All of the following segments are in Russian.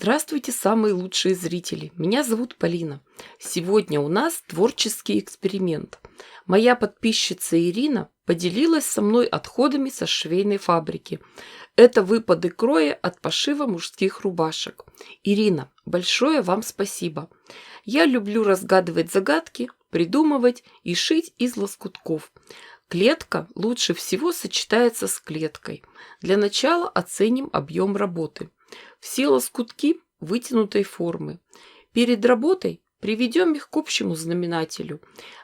Здравствуйте, самые лучшие зрители! Меня зовут Полина. Сегодня у нас творческий эксперимент. Моя подписчица Ирина поделилась со мной отходами со швейной фабрики. Это выпады кроя от пошива мужских рубашек. Ирина, большое вам спасибо. Я люблю разгадывать загадки, придумывать и шить из лоскутков. Клетка лучше всего сочетается с клеткой. Для начала оценим объем работы. Все лоскутки вытянутой формы. Перед работой приведем их к общему знаменателю.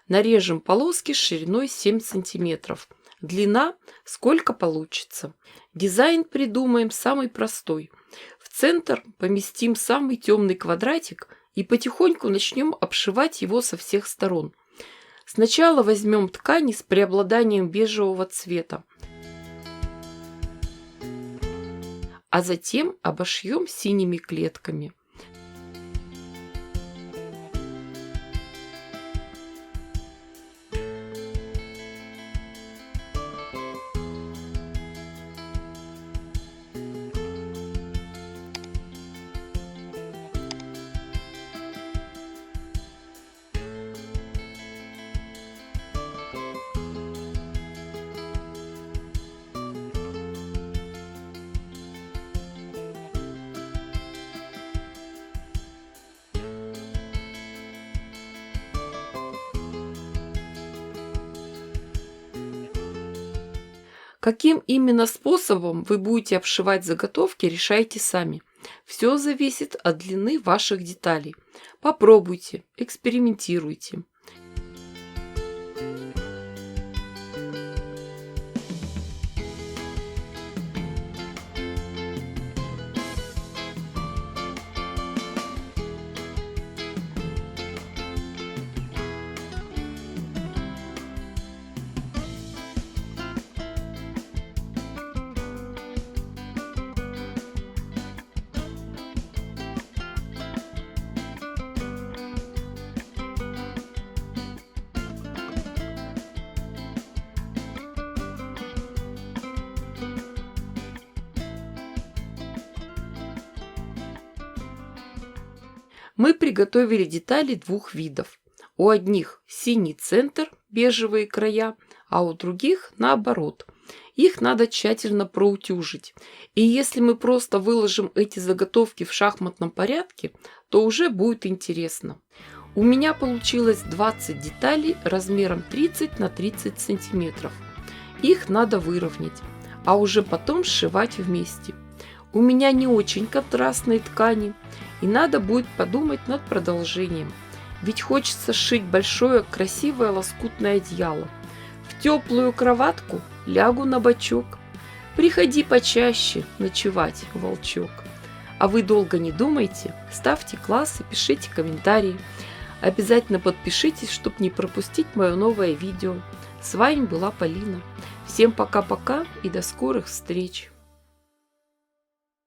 Нарежем полоски шириной 7 см. Длина сколько получится. Дизайн придумаем самый простой. В центр поместим самый темный квадратик и потихоньку начнем обшивать его со всех сторон. Сначала возьмем ткани с преобладанием бежевого цвета, а затем обошьем синими клетками. Каким именно способом вы будете обшивать заготовки, решайте сами. Все зависит от длины ваших деталей. Попробуйте, экспериментируйте. Мы приготовили детали двух видов. У одних синий центр, бежевые края, а у других наоборот. Их надо тщательно проутюжить. И если мы просто выложим эти заготовки в шахматном порядке, то уже будет интересно. У меня получилось 20 деталей размером 30 на 30 сантиметров. Их надо выровнять, а уже потом сшивать вместе. У меня не очень контрастные ткани, и надо будет подумать над продолжением. Ведь хочется сшить большое красивое лоскутное одеяло. В теплую кроватку лягу на бочок. Приходи почаще ночевать, волчок. А вы долго не думайте, ставьте классы, пишите комментарии. Обязательно подпишитесь, чтобы не пропустить мое новое видео. С вами была Полина. Всем пока-пока и до скорых встреч!